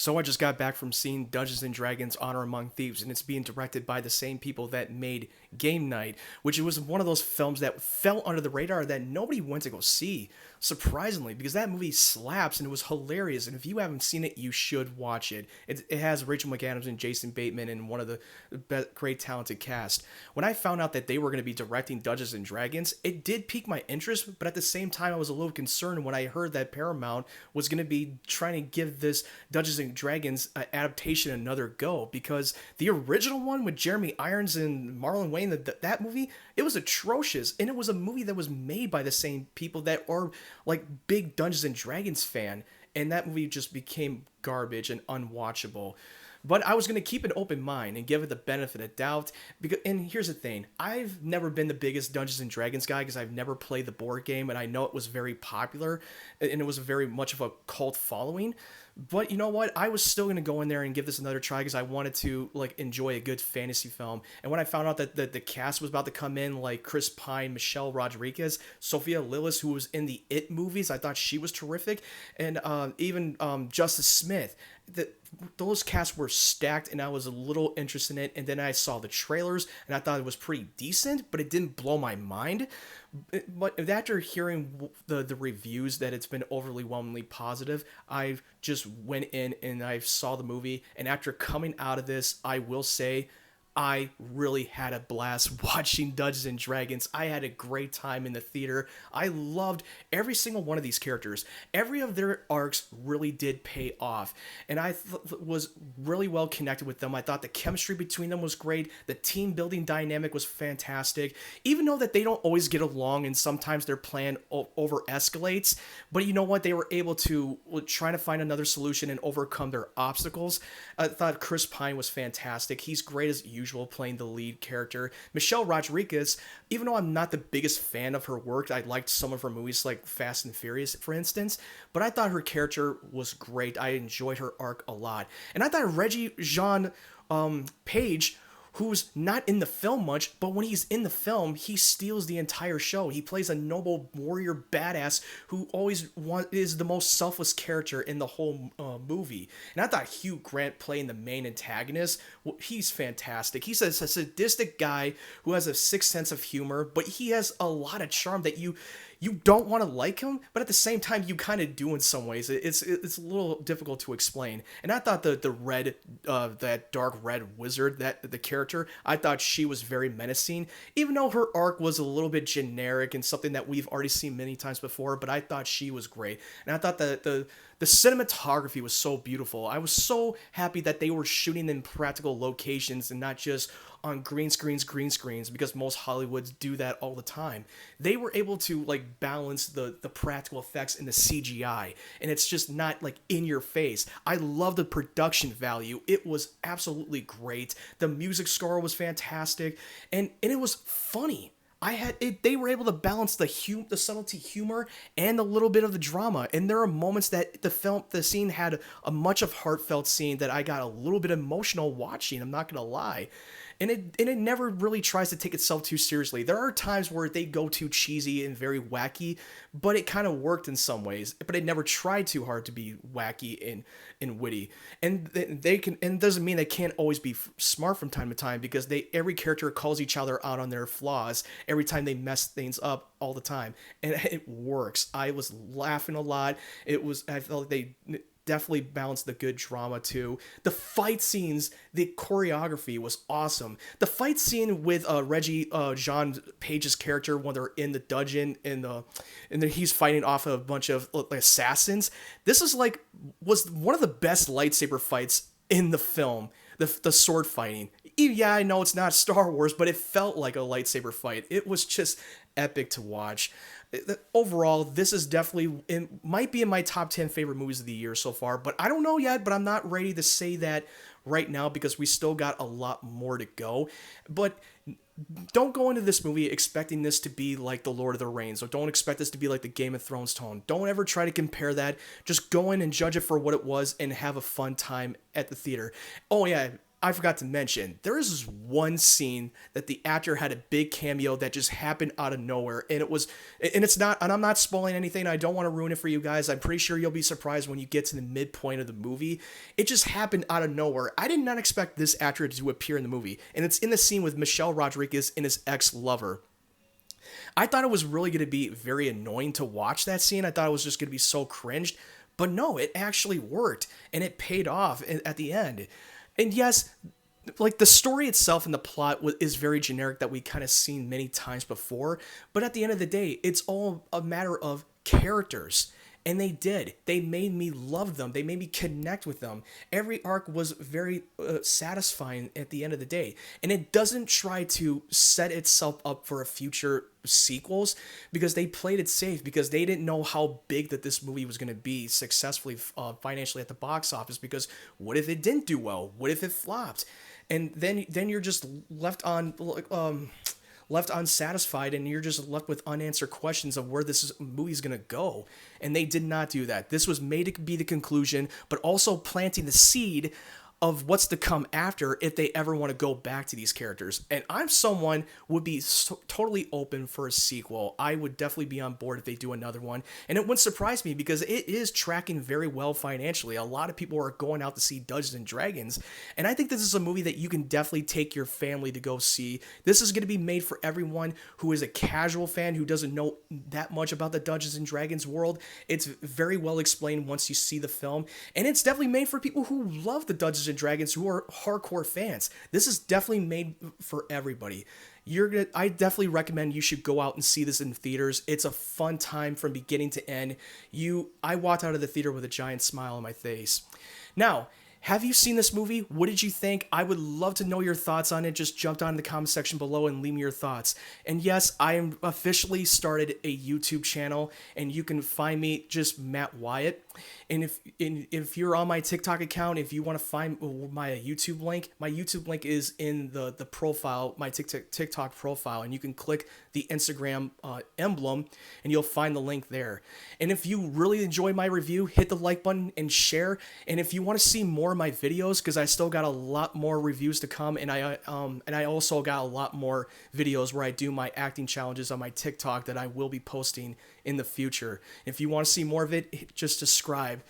So I just got back from seeing Dungeons and Dragons: Honor Among Thieves, and it's being directed by the same people that made Game Night, which was one of those films that fell under the radar that nobody went to go see, surprisingly, because that movie slaps and it was hilarious. And if you haven't seen it, you should watch it. It has Rachel McAdams and Jason Bateman and one of the great talented cast. When I found out that they were going to be directing Dungeons and Dragons, it did pique my interest, but at the same time, I was a little concerned when I heard that Paramount was going to be trying to give this Dungeons and Dragons adaptation another go, because the original one with Jeremy Irons and Marlon Wayne, that movie, it was atrocious, and it was a movie that was made by the same people that are like big Dungeons and Dragons fan, and that movie just became garbage and unwatchable. But I was going to keep an open mind and give it the benefit of doubt. Because, and here's the thing. I've never been the biggest Dungeons and Dragons guy because I've never played the board game, and I know it was very popular and it was very much of a cult following. But you know what? I was still going to go in there and give this another try because I wanted to like enjoy a good fantasy film. And when I found out that the cast was about to come in, like Chris Pine, Michelle Rodriguez, Sophia Lillis, who was in the It movies, I thought she was terrific, and even Justice Smith. Those casts were stacked, and I was a little interested in it. And then I saw the trailers, and I thought it was pretty decent, but it didn't blow my mind. But after hearing the reviews that it's been overwhelmingly positive, I just went in and I saw the movie. And after coming out of this, I will say I really had a blast watching Dungeons and Dragons. I had a great time in the theater. I loved every single one of these characters. Every of their arcs really did pay off, and I was really well connected with them. I thought the chemistry between them was great. The team building dynamic was fantastic. Even though that they don't always get along and sometimes their plan over escalates, but you know what? They were able to try to find another solution and overcome their obstacles. I thought Chris Pine was fantastic. He's great as usual playing the lead character. Michelle Rodriguez, even though I'm not the biggest fan of her work, I liked some of her movies like Fast and Furious, for instance, but I thought her character was great. I enjoyed her arc a lot. And I thought Reggie Jean Page, who's not in the film much, but when he's in the film, he steals the entire show. He plays a noble warrior badass who always is the most selfless character in the whole movie. And I thought Hugh Grant playing the main antagonist, well, he's fantastic. He's a sadistic guy who has a sixth sense of humor, but he has a lot of charm that you don't want to like him, but at the same time you kind of do in some ways. It's a little difficult to explain. And I thought that dark red wizard, that the character, I thought she was very menacing, even though her arc was a little bit generic and something that we've already seen many times before. But I thought she was great, and I thought that the cinematography was so beautiful. I was so happy that they were shooting in practical locations and not just on green screens, because most Hollywoods do that all the time. They were able to like balance the practical effects and the CGI, and it's just not like in your face. I love the production value. It was absolutely great. The music score was fantastic, and it was funny. They were able to balance the subtlety humor and a little bit of the drama. And there are moments that the scene had a much of heartfelt scene that I got a little bit emotional watching. I'm not gonna lie. And it never really tries to take itself too seriously. There are times where they go too cheesy and very wacky, but it kind of worked in some ways. But it never tried too hard to be wacky and witty. And they can, and it doesn't mean they can't always be smart from time to time, because every character calls each other out on their flaws every time they mess things up all the time, and it works. I was laughing a lot. I felt like they definitely balanced the good drama too. The fight scenes, the choreography was awesome. The fight scene with Reggie Jean Page's character when they're in the dungeon and then he's fighting off a bunch of like assassins. This was one of the best lightsaber fights in the film. The sword fighting. Yeah, I know it's not Star Wars, but it felt like a lightsaber fight. It was just epic to watch. Overall, this is definitely, might be in my top 10 favorite movies of the year so far, but I don't know yet, but I'm not ready to say that right now because we still got a lot more to go. But don't go into this movie expecting this to be like The Lord of the Rings, or don't expect this to be like the Game of Thrones tone. Don't ever try to compare that. Just go in and judge it for what it was and have a fun time at the theater. Oh yeah, I forgot to mention, there is this one scene that the actor had a big cameo that just happened out of nowhere, and it's not, and I'm not spoiling anything. I don't want to ruin it for you guys. I'm pretty sure you'll be surprised when you get to the midpoint of the movie. It just happened out of nowhere. I did not expect this actor to appear in the movie, and it's in the scene with Michelle Rodriguez and his ex-lover. I thought it was really going to be very annoying to watch that scene. I thought it was just going to be so cringed, but no, it actually worked, and it paid off at the end. And yes, like the story itself and the plot is very generic that we kind of seen many times before, but at the end of the day, it's all a matter of characters. And they made me love them, they made me connect with them. Every arc was very satisfying at the end of the day, and it doesn't try to set itself up for a future sequels, because they played it safe, because they didn't know how big that this movie was going to be successfully financially at the box office. Because what if it didn't do well? What if it flopped? And then you're just left unsatisfied, and you're just left with unanswered questions of where this movie's going to go. And they did not do that. This was made to be the conclusion, but also planting the seed of what's to come after if they ever want to go back to these characters. And I'm someone would be totally open for a sequel. I would definitely be on board if they do another one. And it wouldn't surprise me, because it is tracking very well financially. A lot of people are going out to see Dungeons and Dragons. And I think this is a movie that you can definitely take your family to go see. This is going to be made for everyone who is a casual fan, who doesn't know that much about the Dungeons and Dragons world. It's very well explained once you see the film. And it's definitely made for people who love the Dungeons and Dragons, who are hardcore fans. This is definitely made for everybody. I definitely recommend you should go out and see this in theaters. It's a fun time from beginning to end. I walked out of the theater with a giant smile on my face. Now, have you seen this movie? What did you think? I would love to know your thoughts on it. Just jump down in the comment section below and leave me your thoughts. And yes, I am officially started a YouTube channel, and you can find me just Matt Wyatt. And if you're on my TikTok account, if you want to find my YouTube link is in the profile, my TikTok profile, and you can click the Instagram emblem, and you'll find the link there. And if you really enjoy my review, hit the like button and share. And if you want to see more of my videos, because I still got a lot more reviews to come, and I also got a lot more videos where I do my acting challenges on my TikTok that I will be posting in the future. If you want to see more of it, just subscribe.